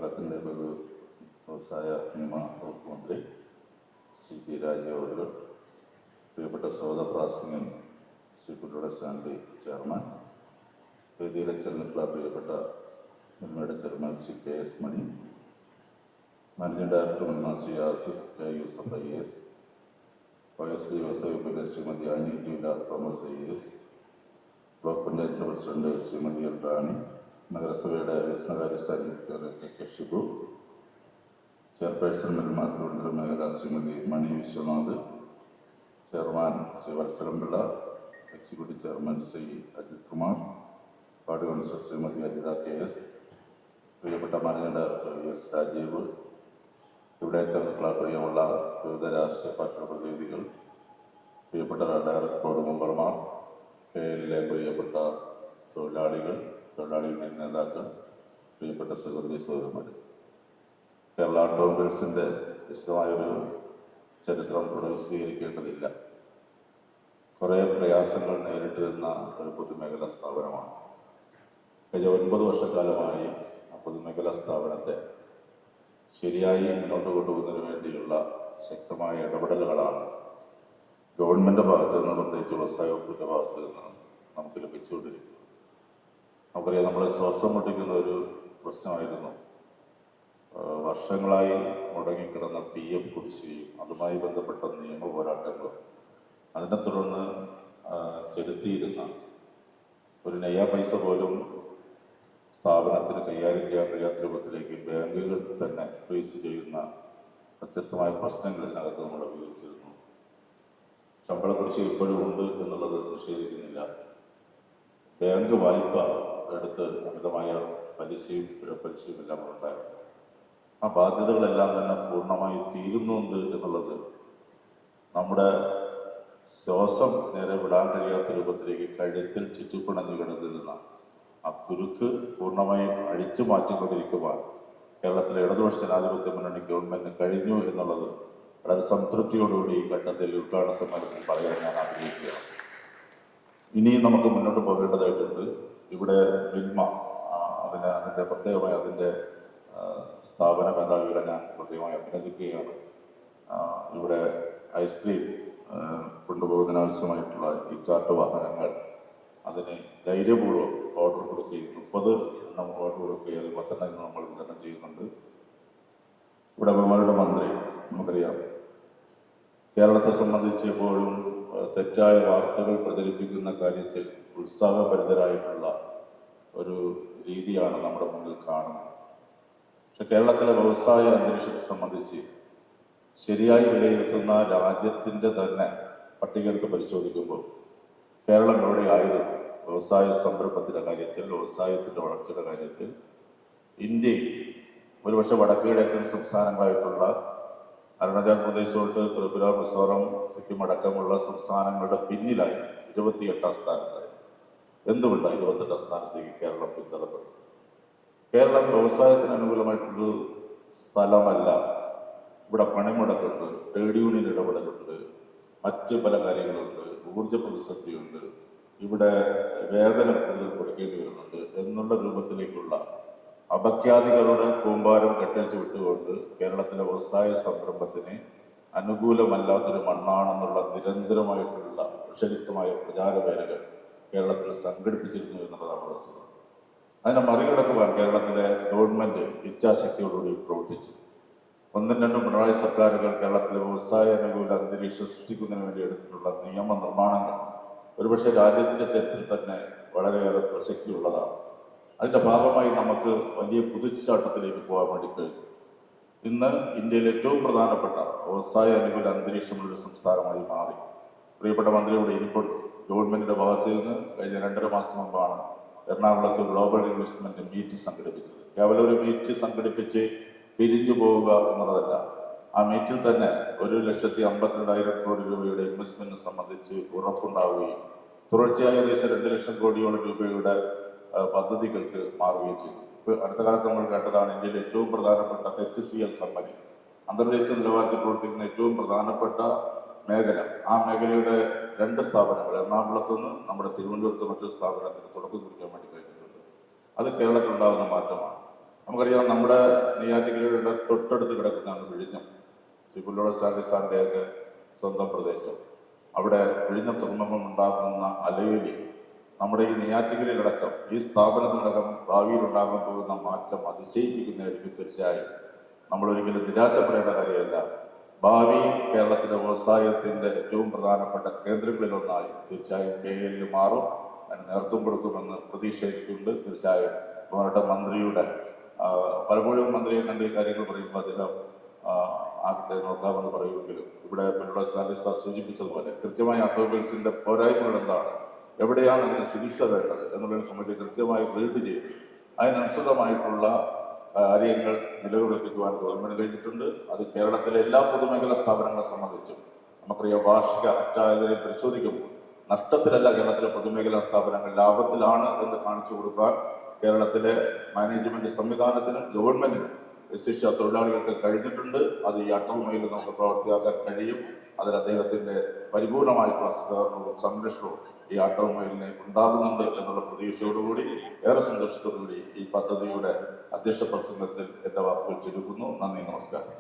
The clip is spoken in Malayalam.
കേരളത്തിൻ്റെ ഒരു വ്യവസായ നിയമ വകുപ്പ് മന്ത്രി ശ്രീ പി രാജീവ് അവർ, പ്രിയപ്പെട്ട സ്വാഗതപ്രാസംഗൻ ശ്രീ പുല്ലുട സ്റ്റാൻലി ചെയർമാൻ, വേദിയിലെ ചേർന്നിട്ടുള്ള പ്രിയപ്പെട്ട മിൽമയുടെ chairman Shri K S Mani, managing director Milma Shri Asif K Yusuf IAS, vice വ്യവസായ വകുപ്പിലെ Shrimati Annie Leela Thomas IAS, block പഞ്ചായത്തിൻ്റെ പ്രസിഡന്റ് ശ്രീമതി എൽ റാണി, നഗരസഭയുടെ വികസനകാര്യ standing chairman K Shibu, chairperson Milma Thiruvananthapuram മേഖല ശ്രീമതി മണി വിശ്വനാഥ്, ചെയർമാൻ ശ്രീ വത്സരം Pillai, executive chairman Shri Ajith Kumar, ward councillor Shrimati Ajitha KS, പ്രിയപ്പെട്ട മാനേജിംഗ് ഡയറക്ടർ ES രാജീവ്, ഇവിടെ ചേർന്നിട്ടുള്ള പ്രിയമുള്ള വിവിധ രാഷ്ട്രീയ പാർട്ടിയുടെ പ്രതിനിധികൾ, പ്രിയപ്പെട്ട ഡയറക്ടർ ബോർഡ് മെമ്പർമാർ, KLലെ പ്രിയപ്പെട്ട തൊഴിലാളി യൂണിയൻ നേതാക്കൾ, പ്രിയപ്പെട്ട സഹോദരി സഹോദരന്മാർ, കേരള ഓട്ടോമൊബൈൽസിൻ്റെ വിശദമായൊരു ചരിത്രം ഇവിടെ വിശദീകരിക്കേണ്ടതില്ല. കുറേ പ്രയാസങ്ങൾ നേരിട്ടിരുന്ന ഒരു പൊതുമേഖലാ സ്ഥാപനമാണ്. കഴിഞ്ഞ 9 വർഷക്കാലമായി ആ പൊതുമേഖലാ സ്ഥാപനത്തെ ശരിയായി മുന്നോട്ട് കൊണ്ടുപോകുന്നതിന് വേണ്ടിയുള്ള ശക്തമായ ഇടപെടലുകളാണ് ഗവൺമെൻറ് ഭാഗത്തു നിന്ന്, പ്രത്യേകിച്ച് വ്യവസായ വകുപ്പിൻ്റെ ഭാഗത്തു നിന്ന് നമുക്ക് ലഭിച്ചുകൊണ്ടിരിക്കുന്നത്. നമുക്കറിയാം, നമ്മൾ ശ്വാസം മുട്ടിക്കുന്ന ഒരു പ്രശ്നമായിരുന്നു വർഷങ്ങളായി മുടങ്ങിക്കിടന്ന PF കുടിശ്ശികയും അതുമായി ബന്ധപ്പെട്ട നിയമ പോരാട്ടങ്ങളും. അതിനെ തുടർന്ന് ചെലുത്തിയിരുന്ന ഒരു നയ പൈസ പോലും സ്ഥാപനത്തിന് കൈകാര്യം ചെയ്യാൻ കഴിയാത്ത രൂപത്തിലേക്ക് ബാങ്കുകൾ തന്നെ ഫേസ് ചെയ്യുന്ന വ്യത്യസ്തമായ പ്രശ്നങ്ങൾ ഇതിനകത്ത് നമ്മൾ വിവരിച്ചിരുന്നു. ശമ്പള കുടിശ്ശിക ഇപ്പോഴും ഉണ്ട് എന്നുള്ളത് നിഷേധിക്കുന്നില്ല. ബാങ്ക് വായ്പ എടുത്ത് അമിതമായ പലിശയും പുരപ്പലിശയും എല്ലാം ഉണ്ടായിരുന്നു. ആ ബാധ്യതകളെല്ലാം തന്നെ പൂർണ്ണമായി തീരുന്നുണ്ട് എന്നുള്ളത് നമ്മുടെ ശ്വാസം നേരെ വിടാൻ കഴിയാത്ത രൂപത്തിലേക്ക് കഴുത്തിൽ ചുറ്റിപ്പിണഞ്ഞു കിടന്നിരുന്ന ആ കുരുക്ക് പൂർണ്ണമായും അഴിച്ചു മാറ്റിക്കൊണ്ടിരിക്കുവാൻ കേരളത്തിലെ ഇടതുപക്ഷ ജനാധിപത്യ മുന്നണി ഗവൺമെന്റിന് കഴിഞ്ഞു എന്നുള്ളത് വളരെ സംതൃപ്തിയോടുകൂടി ഈ ഘട്ടത്തിൽ ഉദ്ഘാടന സമ്മേളനത്തിൽ പറയാൻ ഞാൻ ആഗ്രഹിക്കുകയാണ്. ഇനിയും നമുക്ക് മുന്നോട്ട് പോകേണ്ടതായിട്ടുണ്ട്. ഇവിടെ മിൽമ അതിൻ്റെ പ്രത്യേകമായി അതിൻ്റെ സ്ഥാപന മേധാവികളെ ഞാൻ പ്രത്യേകമായി അഭിനന്ദിക്കുകയാണ്. ഇവിടെ ഐസ്ക്രീം കൊണ്ടുപോകുന്നതിനാവശ്യമായിട്ടുള്ള ഈ കാട്ട് വാഹനങ്ങൾ അതിന് ധൈര്യപൂർവ്വം ഓർഡർ കൊടുക്കുകയും 30 എണ്ണം ഓർഡർ കൊടുക്കുകയും അത് 10 എണ്ണം നമ്മൾ വിതരണം ചെയ്യുന്നുണ്ട്. ഇവിടെ ബഹുമാനയുടെ മന്ത്രി, നമുക്കറിയാം കേരളത്തെ സംബന്ധിച്ച് എപ്പോഴും തെറ്റായ വാർത്തകൾ പ്രചരിപ്പിക്കുന്ന കാര്യത്തിൽ ഉത്സാഹഭരിതരായിട്ടുള്ള ഒരു രീതിയാണ് നമ്മുടെ മുന്നിൽ കാണുന്നത്. പക്ഷെ കേരളത്തിലെ വ്യവസായ അന്തരീക്ഷത്തെ സംബന്ധിച്ച് ശരിയായി വിലയിരുത്തുന്ന രാജ്യത്തിൻ്റെ തന്നെ പട്ടിക എടുത്ത് പരിശോധിക്കുമ്പോൾ കേരളം എവിടെയായിരുന്നു വ്യവസായ സംരംഭത്തിൻ്റെ കാര്യത്തിൽ, വ്യവസായത്തിൻ്റെ വളർച്ചയുടെ കാര്യത്തിൽ? ഇന്ത്യയിൽ ഒരുപക്ഷെ വടക്ക് കിഴക്കൻ സംസ്ഥാനങ്ങളായിട്ടുള്ള അരുണാചൽ പ്രദേശ് തൊട്ട് ത്രിപുര, മിസോറം, സിക്കിം അടക്കമുള്ള സംസ്ഥാനങ്ങളുടെ പിന്നിലായി 28ാം സ്ഥാനത്തായി. എന്തുകൊണ്ടാണ് 28ാം സ്ഥാനത്തേക്ക് കേരളം പിന്തള്ളപ്പെട്ടത്? കേരളം വ്യവസായത്തിന് അനുകൂലമായിട്ടൊരു സ്ഥലമല്ല. ഇവിടെ പണിമുടക്കുണ്ട്, ട്രേഡ് യൂണിയൻ ഇടപെടലുണ്ട്, മറ്റ് പല കാര്യങ്ങളുണ്ട്, ഊർജ പ്രതിസന്ധിയുണ്ട്, ഇവിടെ വേതനം കൂടുതൽ കൊടുക്കേണ്ടി വരുന്നുണ്ട് എന്നുള്ള രൂപത്തിലേക്കുള്ള അപഖ്യാതികളുടെ കൂമ്പാരം കെട്ടഴിച്ച് വിട്ടുകൊണ്ട് കേരളത്തിലെ വ്യവസായ സംരംഭത്തിന് അനുകൂലമല്ലാത്തൊരു മണ്ണാണെന്നുള്ള നിരന്തരമായിട്ടുള്ള വിഷലിപ്തമായ പ്രചാരവേലകൾ കേരളത്തിൽ സംഘടിപ്പിച്ചിരുന്നു എന്നുള്ളതാണ് വസ്തുത. അതിനെ മറികടക്കുവാൻ കേരളത്തിലെ ഗവൺമെന്റ് ഇച്ഛാശക്തിയോടുകൂടി പ്രവർത്തിച്ചു. 1ഉം 2ഉം പിണറായി സർക്കാരുകൾ കേരളത്തിലെ വ്യവസായ അനുകൂല അന്തരീക്ഷം സൃഷ്ടിക്കുന്നതിന് വേണ്ടി എടുത്തിട്ടുള്ള നിയമനിർമ്മാണങ്ങൾ ഒരുപക്ഷെ രാജ്യത്തിന്റെ ചരിത്രത്തിൽ തന്നെ വളരെയേറെ പ്രസക്തിയുള്ളതാണ്. അതിന്റെ ഭാഗമായി നമുക്ക് വലിയ കുതിച്ചുചാട്ടത്തിലേക്ക് പോകാൻ വേണ്ടി കഴിഞ്ഞു. ഇന്ന് ഇന്ത്യയിലെ ഏറ്റവും പ്രധാനപ്പെട്ട വ്യവസായ അനുകൂല അന്തരീക്ഷമുള്ളൊരു സംസ്ഥാനമായി മാറി. പ്രിയപ്പെട്ട മന്ത്രിയുടെ ഇരിപ്പുണ്ട്. ഗവൺമെന്റിന്റെ ഭാഗത്ത് നിന്ന് കഴിഞ്ഞ 2.5 മാസം മുമ്പാണ് എറണാകുളത്ത് ഗ്ലോബൽ ഇൻവെസ്റ്റ്മെന്റ് മീറ്റ് സംഘടിപ്പിച്ചത്. കേവലം ഒരു മീറ്റ് സംഘടിപ്പിച്ച് പിരിഞ്ഞു പോവുക എന്നുള്ളതല്ല. ആ മീറ്റിൽ തന്നെ 1,52,000 കോടി രൂപയുടെ ഇൻവെസ്റ്റ്മെന്റിനെ സംബന്ധിച്ച് ഉറപ്പുണ്ടാവുകയും തുടർച്ചയായ ഏകദേശം 2 ലക്ഷം കോടിയോളം രൂപയുടെ പദ്ധതികൾക്ക് മാറുകയും ചെയ്തു. ഇപ്പോൾ അടുത്ത കാലത്ത് നമ്മൾ കണ്ടതാണ് ഇന്ത്യയിലെ ഏറ്റവും പ്രധാനപ്പെട്ട HCL കമ്പനി, അന്തർദേശീയ നിലവാരത്തിൽ പ്രവർത്തിക്കുന്ന ഏറ്റവും പ്രധാനപ്പെട്ട മേഖല. ആ മേഖലയുടെ 2 സ്ഥാപനങ്ങൾ എറണാകുളത്ത് നിന്ന് നമ്മുടെ തിരുവനന്തപുരത്ത് മറ്റൊരു സ്ഥാപനത്തിന് തുടക്കം കുറിക്കാൻ വേണ്ടി കഴിഞ്ഞിട്ടുണ്ട്. അത് കേരളത്തിലുണ്ടാകുന്ന മാറ്റമാണ്. നമുക്കറിയാം നമ്മുടെ നെയ്യാറ്റിൻകരയുടെ തൊട്ടടുത്ത് കിടക്കുന്നതാണ് വിഴിഞ്ഞം. ശ്രീ പുല്ലോട് സാറിൻ്റെയൊക്കെ സ്വന്തം പ്രദേശം. അവിടെ വിഴിഞ്ഞം തുറമുഖം ഉണ്ടാകുന്ന അലയൊലി നമ്മുടെ ഈ നെയ്യാറ്റിൻകരയിലടക്കം ഈ സ്ഥാപനത്തിലടക്കം ഭാവിയിൽ ഉണ്ടാകാൻ പോകുന്ന മാറ്റം അതിശയിപ്പിക്കുന്നതായിരിക്കും. തീർച്ചയായും നമ്മളൊരിക്കലും നിരാശപ്പെടേണ്ട കാര്യമല്ല. ഭാവി കേരളത്തിലെ വ്യവസായത്തിൻ്റെ ഏറ്റവും പ്രധാനപ്പെട്ട കേന്ദ്രങ്ങളിലൊന്നായി തീർച്ചയായും KL മാറും. അതിന് നേതൃത്വം കൊടുക്കുമെന്ന് പ്രതീക്ഷ എനിക്കുണ്ട്. തീർച്ചയായും അവരുടെ മന്ത്രിയുടെ പലപ്പോഴും മന്ത്രിയെ കണ്ട് ഈ കാര്യങ്ങൾ പറയുമ്പോൾ അദ്ദേഹം ആകട്ടെ നോക്കാമെന്ന് പറയുമെങ്കിലും ഇവിടെ പുല്ലോട് സാർ സൂചിപ്പിച്ചതുപോലെ കൃത്യമായി ഓട്ടോമൊബൈൽസിന്റെ പോരായ്മകൾ എന്താണ്, എവിടെയാണ് അതിന് ചികിത്സ വേണ്ടത് എന്നുള്ളതിനെ സംബന്ധിച്ച് കൃത്യമായി റീഡ് ചെയ്ത് അതിനനുസൃതമായിട്ടുള്ള കാര്യങ്ങൾ നിലനിർത്തിക്കുവാൻ ഗവൺമെന്റ് കഴിഞ്ഞിട്ടുണ്ട്. അത് കേരളത്തിലെ എല്ലാ പൊതുമേഖലാ സ്ഥാപനങ്ങളെ സംബന്ധിച്ചും നമുക്കറിയാം. വാർഷിക അറ്റാദയെ പരിശോധിക്കുമ്പോൾ നഷ്ടത്തിലല്ല കേരളത്തിലെ പൊതുമേഖലാ സ്ഥാപനങ്ങൾ, ലാഭത്തിലാണ് എന്ന് കാണിച്ചു കൊടുക്കാൻ കേരളത്തിലെ മാനേജ്മെന്റ് സംവിധാനത്തിനും ഗവൺമെന്റിനും ശിക്ഷ തൊഴിലാളികൾക്ക് കഴിഞ്ഞിട്ടുണ്ട്. അത് ഈ ഓട്ടോമൊബൈലിൽ നമുക്ക് പ്രവർത്തിയാക്കാൻ കഴിയും. അതിൽ അദ്ദേഹത്തിന്റെ പരിപൂർണമായിട്ടുള്ള സഹകരണവും സംരക്ഷണവും ഈ ഓട്ടോമൊബൈലിന് ഉണ്ടാകുന്നുണ്ട് എന്നുള്ള പ്രതീക്ഷയോടുകൂടി ഏറെ സന്തോഷത്തോടുകൂടി ഈ പദ്ധതിയുടെ അധ്യക്ഷ പ്രസംഗത്തിൽ എൻ്റെ വാക്കുകൾ ചുരുക്കുന്നു. നന്ദി, നമസ്കാരം.